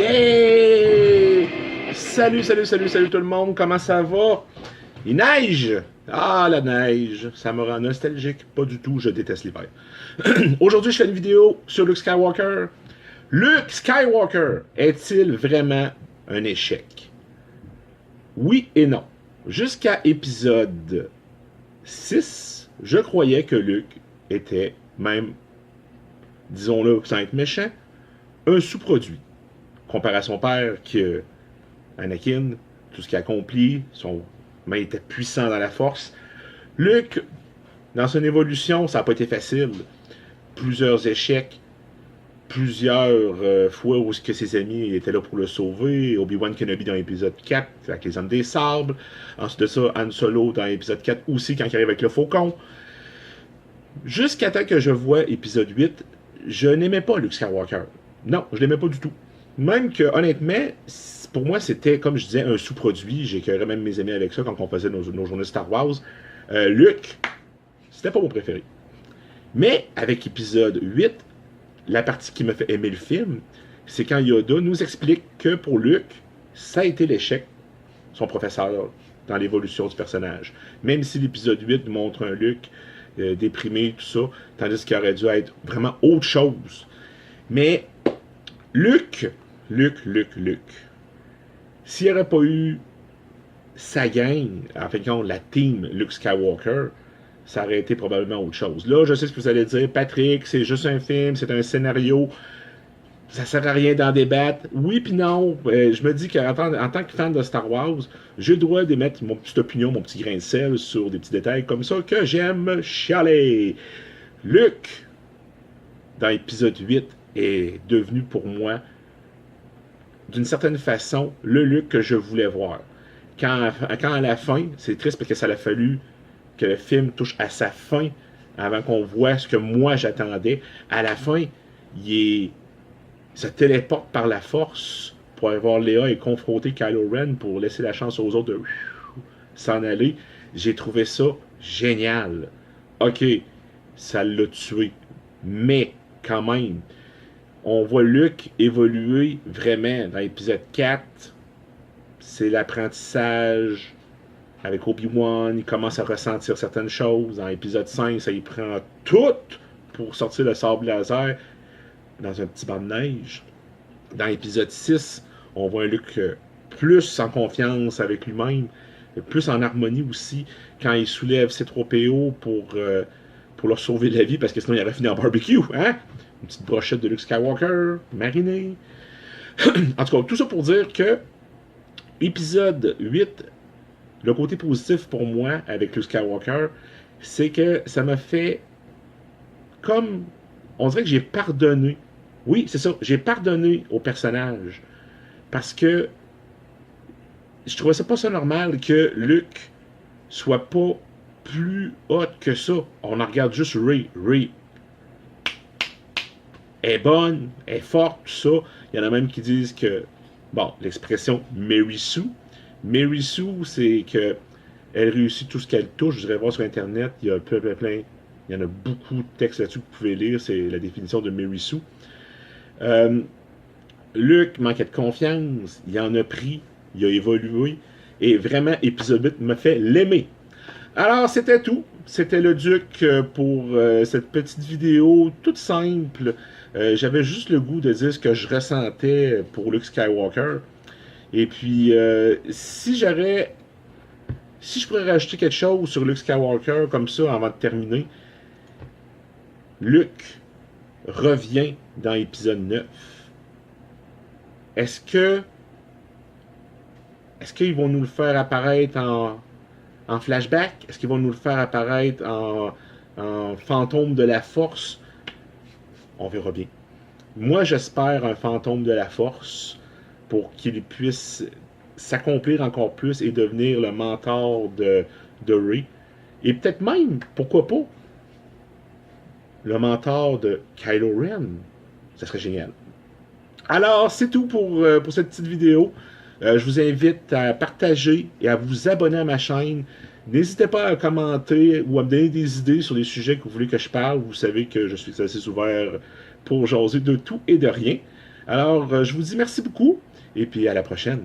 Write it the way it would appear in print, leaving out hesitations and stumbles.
Yeah! Salut tout le monde, comment ça va? Il neige! Ah, la neige, ça me rend nostalgique. Pas du tout, je déteste l'hiver. Aujourd'hui, je fais une vidéo sur Luke Skywalker. Luke Skywalker est-il vraiment un échec? Oui et non. Jusqu'à épisode 6, je croyais que Luke était, même, disons-le sans être méchant, un sous-produit. Comparé à son père, que Anakin, tout ce qu'il a accompli, son main était puissant dans la force. Luke, dans son évolution, ça n'a pas été facile. Plusieurs échecs, plusieurs fois où que ses amis étaient là pour le sauver. Obi-Wan Kenobi dans l'épisode 4, avec les Hommes des Sables. Ensuite de ça, Han Solo dans l'épisode 4 aussi, quand il arrive avec le Faucon. Jusqu'à temps que je vois épisode 8, je n'aimais pas Luke Skywalker. Non, je l'aimais pas du tout. Même que, honnêtement, pour moi, c'était, comme je disais, un sous-produit. J'écœurais même mes amis avec ça quand on faisait nos journées Star Wars. Luke, c'était pas mon préféré. Mais, avec épisode 8, la partie qui me fait aimer le film, c'est quand Yoda nous explique que pour Luke, ça a été l'échec, son professeur, dans l'évolution du personnage. Même si l'épisode 8 nous montre un Luke déprimé, tout ça, tandis qu'il aurait dû être vraiment autre chose. Mais, Luke, s'il n'y aurait pas eu sa gang, en fait, la team Luke Skywalker, ça aurait été probablement autre chose. Là, je sais ce que vous allez dire, Patrick, c'est juste un film, c'est un scénario, ça sert à rien d'en débattre. Oui puis non, je me dis qu'en tant que fan de Star Wars, j'ai le droit d'émettre mon petite opinion, mon petit grain de sel sur des petits détails comme ça que j'aime chialer. Luke, dans l'épisode 8, est devenu pour moi, d'une certaine façon, le Luke que je voulais voir. Quand à la fin, c'est triste parce que ça a fallu que le film touche à sa fin avant qu'on voit ce que moi j'attendais. À la fin, il se téléporte par la force pour aller voir Léa et confronter Kylo Ren pour laisser la chance aux autres de s'en aller. J'ai trouvé ça génial. Ok, ça l'a tué. Mais, quand même, on voit Luke évoluer vraiment dans l'épisode 4. C'est l'apprentissage avec Obi-Wan. Il commence à ressentir certaines choses. Dans l'épisode 5, ça y prend tout pour sortir le sable laser dans un petit banc de neige. Dans l'épisode 6, on voit un Luke plus en confiance avec lui-même, plus en harmonie aussi, quand il soulève C-3PO pour leur sauver la vie, parce que sinon il aurait fini en barbecue, hein? Une petite brochette de Luke Skywalker, marinée. En tout cas, tout ça pour dire que épisode 8, le côté positif pour moi avec Luke Skywalker, c'est que ça m'a fait comme... On dirait que j'ai pardonné. Oui, c'est ça, j'ai pardonné au personnage. Parce que je trouvais ça pas ça normal que Luke soit pas plus hot que ça. On en regarde juste Rey. Rey est bonne, est forte, tout ça. Il y en a même qui disent que, bon, l'expression Mary Sue. Mary Sue, c'est que elle réussit tout ce qu'elle touche. Je dirais voir sur Internet, il y a plein. Il y en a beaucoup de textes là-dessus que vous pouvez lire. C'est la définition de Mary Sue. Luke manquait de confiance. Il en a pris. Il a évolué. Et vraiment, épisode 8 m'a fait l'aimer. Alors, c'était tout. C'était le Duc pour cette petite vidéo toute simple. J'avais juste le goût de dire ce que je ressentais pour Luke Skywalker. Et puis, si je pourrais rajouter quelque chose sur Luke Skywalker comme ça avant de terminer, Luke revient dans l'épisode 9. Est-ce qu'ils vont nous le faire apparaître en flashback? Est-ce qu'ils vont nous le faire apparaître en fantôme de la force? On verra bien. Moi, j'espère un fantôme de la force pour qu'il puisse s'accomplir encore plus et devenir le mentor de Rey. Et peut-être même, pourquoi pas, le mentor de Kylo Ren. Ça serait génial. Alors, c'est tout pour cette petite vidéo. Je vous invite à partager et à vous abonner à ma chaîne. N'hésitez pas à commenter ou à me donner des idées sur les sujets que vous voulez que je parle. Vous savez que je suis assez ouvert pour jaser de tout et de rien. Alors, je vous dis merci beaucoup et puis à la prochaine.